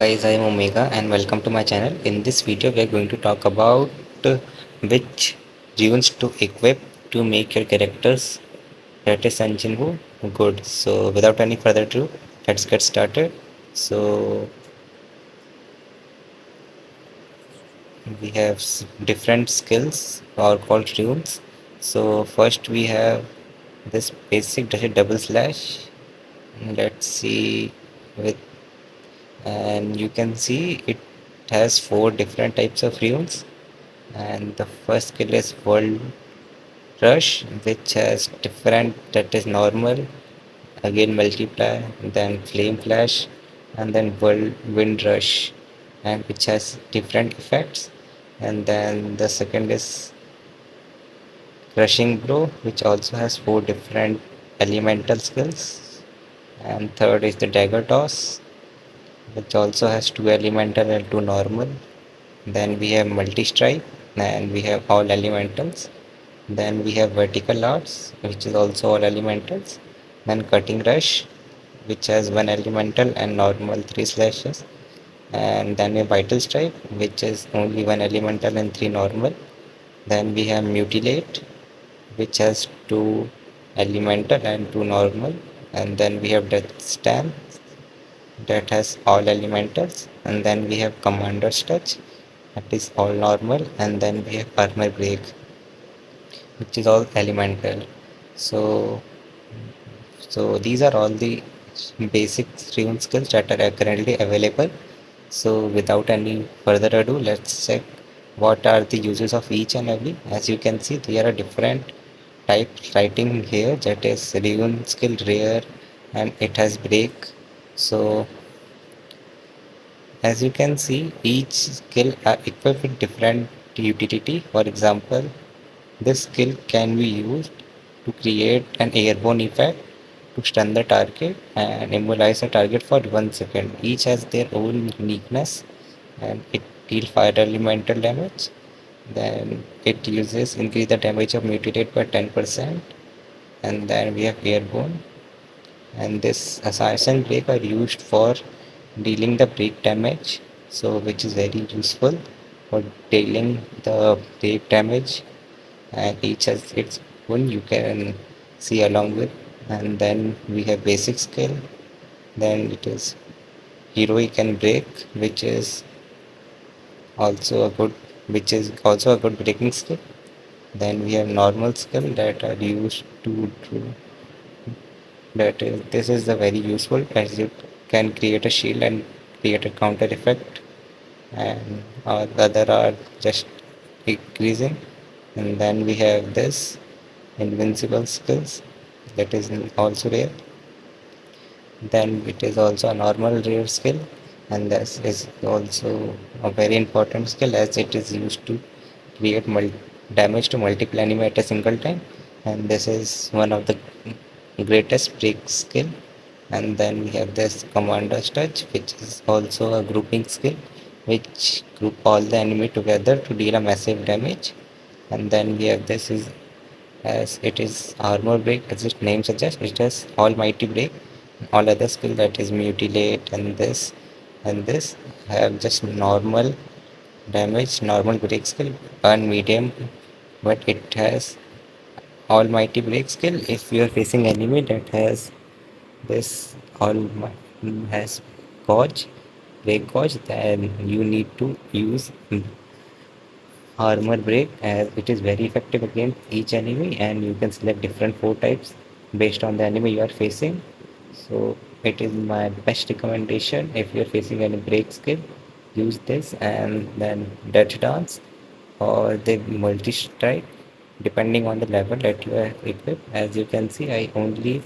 Guys, I am Omega and welcome to my channel. In this video, we are going to talk about which runes to equip to make your characters that is Sanjinwu good. So, without any further ado, let's get started. So, we have different skills or called runes. So, first we have this basic dash double slash. Let's see with and you can see it has four different types of runes. And the first skill is World Rush, which has different, that is normal, again multiply, then Flame Flash, and then World Wind Rush, and which has different effects. And then the second is Crushing Blow, which also has four different elemental skills. And third is the Dagger Toss, which also has two elemental and two normal. Then we have Multi Strike, and we have all elementals. Then we have Vertical Arts, which is also all elementals. Then Cutting Rush, which has one elemental and normal three slashes. And then a Vital Strike, which is only one elemental and three normal. Then we have Mutilate, which has two elemental and two normal. And then we have Death Stand, that has all elementals. And then we have Commander's Touch, that is all normal. And then we have Armor Break, which is all elemental. So these are all the basic rune skills that are currently available. So without any further ado, let's check what are the uses of each and every. As you can see, there are different types writing here, that is rune skill rare, and it has break. So as you can see, each skill are equipped with different utility. For example, this skill can be used to create an airborne effect to stun the target and immobilize the target for 1 second. Each has their own uniqueness, and it deals fire elemental damage. Then it uses increase the damage of mutilate by 10%. And then we have airborne, and this assassin break are used for dealing the break damage, so which is very useful for dealing the break damage, and each has its own you can see along with. And then we have basic skill, then it is heroic and break, which is also a good breaking skill. Then we have normal skill that are used to do that is this is the very useful, as you can create a shield and create a counter effect. And the other are just increasing. And then we have this invincible skills, that is also rare. Then it is also a normal rare skill, and this is also a very important skill, as it is used to create damage to multiple enemy at a single time. And this is one of the greatest break skill. And then we have this Commander's Touch, which is also a grouping skill, which group all the enemy together to deal a massive damage. And then we have this is, as it is armor break, as its name suggests, it has almighty break. All other skill, that is mutilate and this have just normal damage, normal break skill, and medium, but it has almighty break skill. If you are facing enemy that has this all has gauge, break gauge, then you need to use armor break, as it is very effective against each enemy, and you can select different four types based on the enemy you are facing. So it is my best recommendation. If you are facing any break skill, use this. And then Dutch dance or the multi strike, depending on the level that you are equipped. As you can see, I only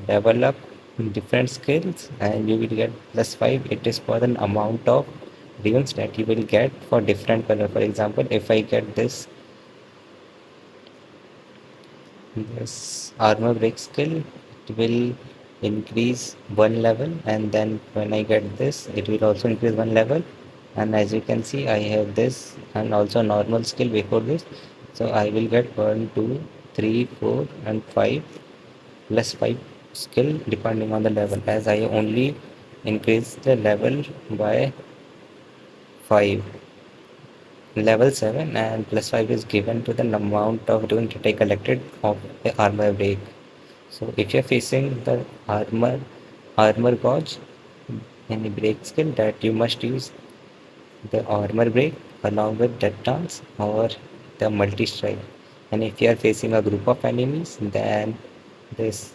develop different skills, and you will get +5. It is for an amount of runes that you will get for different color. For example, if I get this armor break skill, it will increase one level. And then when I get this, it will also increase one level. And as you can see, I have this and also normal skill before this, so I will get 1 2 3 4 and 5 +5 skill depending on the level. As I only increase the level by 5. Level 7 and plus 5 is given to the amount of Rune that I collected of the armor break. So if you're facing the armor gauge in the break skill, that you must use the armor break along with death dance or the multi strike. And if you are facing a group of enemies, then this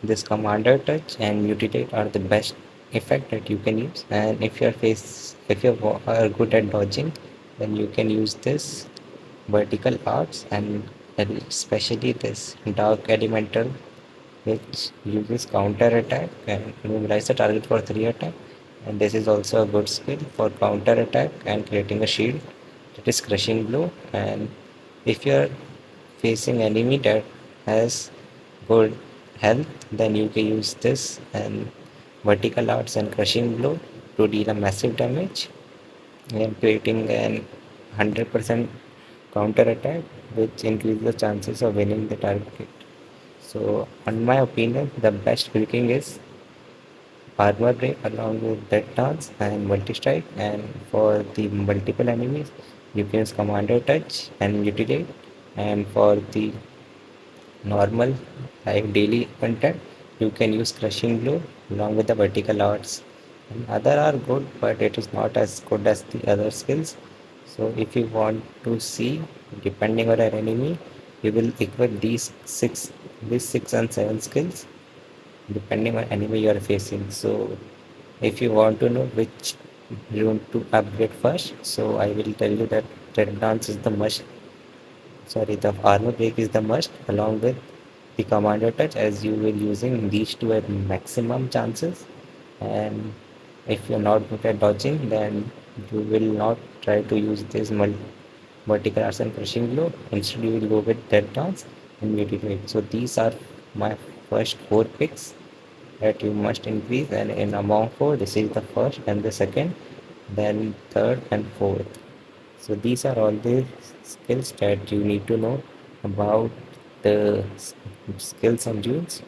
this commander touch and mutilate are the best effect that you can use. And if you are good at dodging, then you can use this vertical arts and especially this dark elemental, which uses counter attack and immobilize the target for 3 attack. And this is also a good skill for counter attack and creating a shield, that is crushing blow. And if you are facing enemy that has good health, then you can use this and vertical arts and crushing blow to deal a massive damage and creating an 100% counter attack, which increases the chances of winning the target. So, in my opinion, the best picking is armor break along with dead dance and multi strike. And for the multiple enemies, you can use commander touch and mutilate. And for the normal like daily content, you can use crushing blow along with the vertical arts. And other are good, but it is not as good as the other skills. So if you want to see, depending on your enemy, you will equip these six and seven skills depending on enemy you are facing. So if you want to know which rune to upgrade first, so I will tell you that red dance is the must. Sorry, the armor break is the must along with the commander touch, as you will using these two at maximum chances. And if you're not good at dodging, then you will not try to use this vertical arts and crushing blow. Instead, you will go with dead dance and mutilate. So these are my first four picks that you must increase. And in among four, this is the first and the second, then third and fourth. So these are all the skills that you need to know about the skills and rules.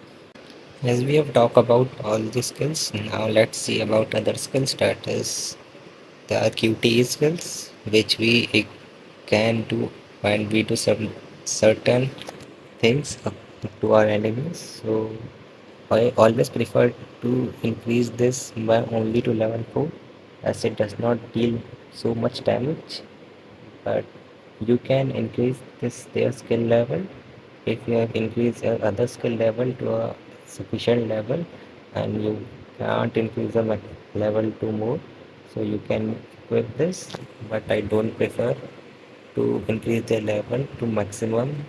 As we have talked about all the skills, now let's see about other skills, that is the QTE skills, which we can do when we do some certain things to our enemies. So I always prefer to increase this by only to level 4, as it does not deal so much damage. But you can increase this their skill level if you have increased your other skill level to a sufficient level, and you can't increase the level 2 more, so you can equip this. But I don't prefer to increase the level to maximum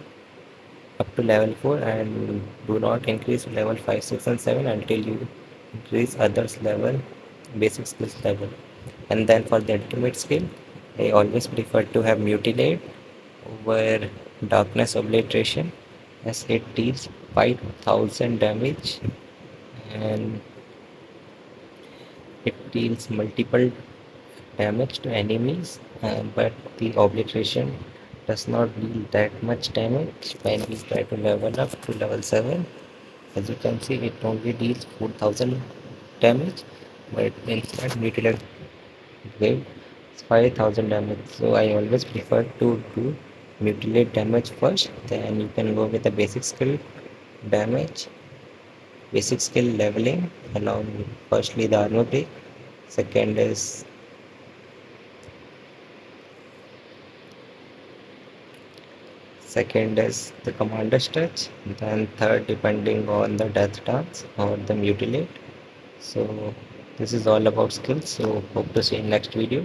up to level 4, and do not increase level 5, 6 and 7 until you increase others level, basic skills level. And then for the ultimate skill, I always prefer to have mutilate over darkness obliteration, as it deals 5000 damage and it deals multiple damage to enemies, but the obliteration does not deal that much damage when we try to level up to level 7. As you can see, it only deals 4000 damage, but instead mutilate gave 5000 damage. So I always prefer to do mutilate damage first, then you can go with the basic skill damage, basic skill leveling along with firstly the armor break, second is the commander's touch, then third depending on the death dance or the mutilate. So this is all about skills. So hope to see you in next video.